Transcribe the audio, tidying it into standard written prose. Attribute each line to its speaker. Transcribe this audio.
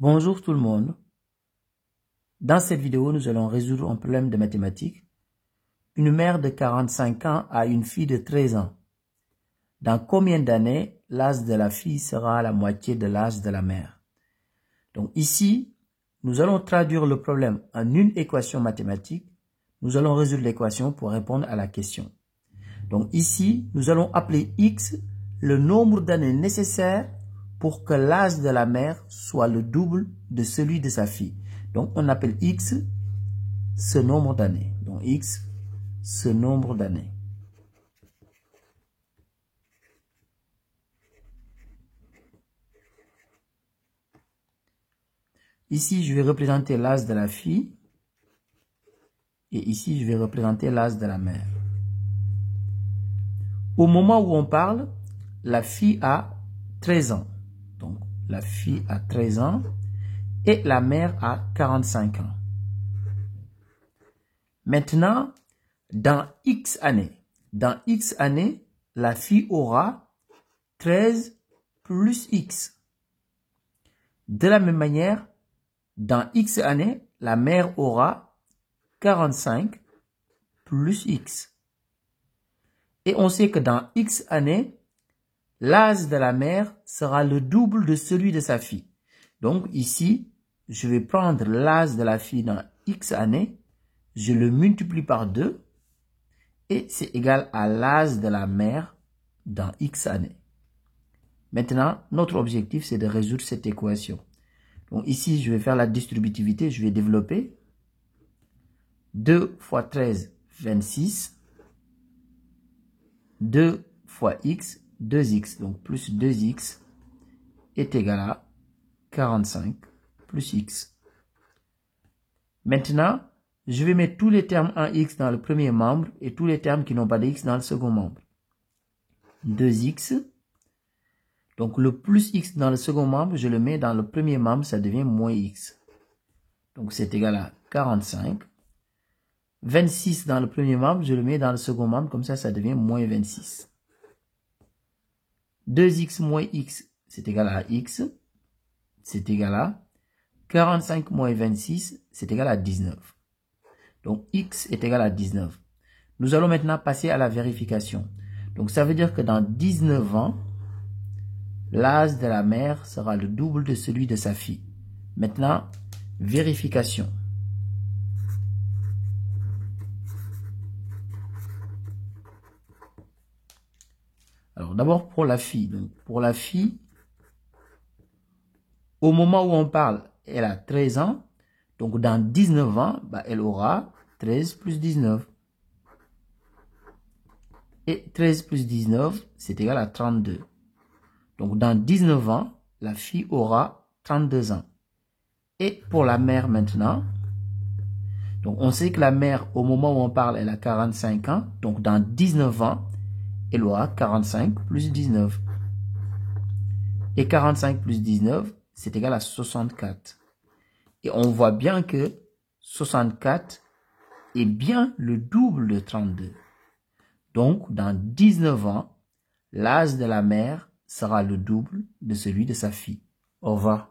Speaker 1: Bonjour tout le monde. Dans cette vidéo, nous allons résoudre un problème de mathématiques. Une mère de 45 ans a une fille de 13 ans. Dans combien d'années l'âge de la fille sera la moitié de l'âge de la mère? Donc ici, nous allons traduire le problème en une équation mathématique. Nous allons résoudre l'équation pour répondre à la question. Donc ici, nous allons appeler x le nombre d'années nécessaires pour que l'âge de la mère soit le double de celui de sa fille. Donc, on appelle x ce nombre d'années. Donc, x, ce nombre d'années. Ici, je vais représenter l'âge de la fille. Et ici, je vais représenter l'âge de la mère. Au moment où on parle, la fille a 13 ans. Donc, la fille a 13 ans et la mère a 45 ans. Maintenant, dans X années, la fille aura 13 plus X. De la même manière, dans X années, la mère aura 45 plus X. Et on sait que dans X années, l'âge de la mère sera le double de celui de sa fille. Donc ici, je vais prendre l'âge de la fille dans X années, je le multiplie par 2 et c'est égal à l'âge de la mère dans X années. Maintenant, notre objectif, c'est de résoudre cette équation. Donc ici, je vais faire la distributivité, je vais développer 2 fois 13, 26. 2 fois x, 2x, donc plus 2x est égal à 45 plus x. Maintenant, je vais mettre tous les termes en x dans le premier membre et tous les termes qui n'ont pas de x dans le second membre. 2x, donc le plus x dans le second membre, je le mets dans le premier membre, ça devient moins x. Donc c'est égal à 45. 26 dans le premier membre, je le mets dans le second membre, comme ça devient moins 26. 2x moins x, c'est égal à x, c'est égal à 45 moins 26, c'est égal à 19. Donc x est égal à 19. Nous allons maintenant passer à la vérification. Donc ça veut dire que dans 19 ans, l'âge de la mère sera le double de celui de sa fille. Maintenant, vérification. Alors d'abord pour la fille. Donc pour la fille, au moment où on parle, elle a 13 ans. Donc dans 19 ans, elle aura 13 plus 19. Et 13 plus 19, c'est égal à 32. Donc dans 19 ans, la fille aura 32 ans. Et pour la mère maintenant, donc on sait que la mère, au moment où on parle, elle a 45 ans. Donc dans 19 ans, elle aura 45 plus 19. Et 45 plus 19, c'est égal à 64. Et on voit bien que 64 est bien le double de 32. Donc, dans 19 ans, l'âge de la mère sera le double de celui de sa fille. Au revoir.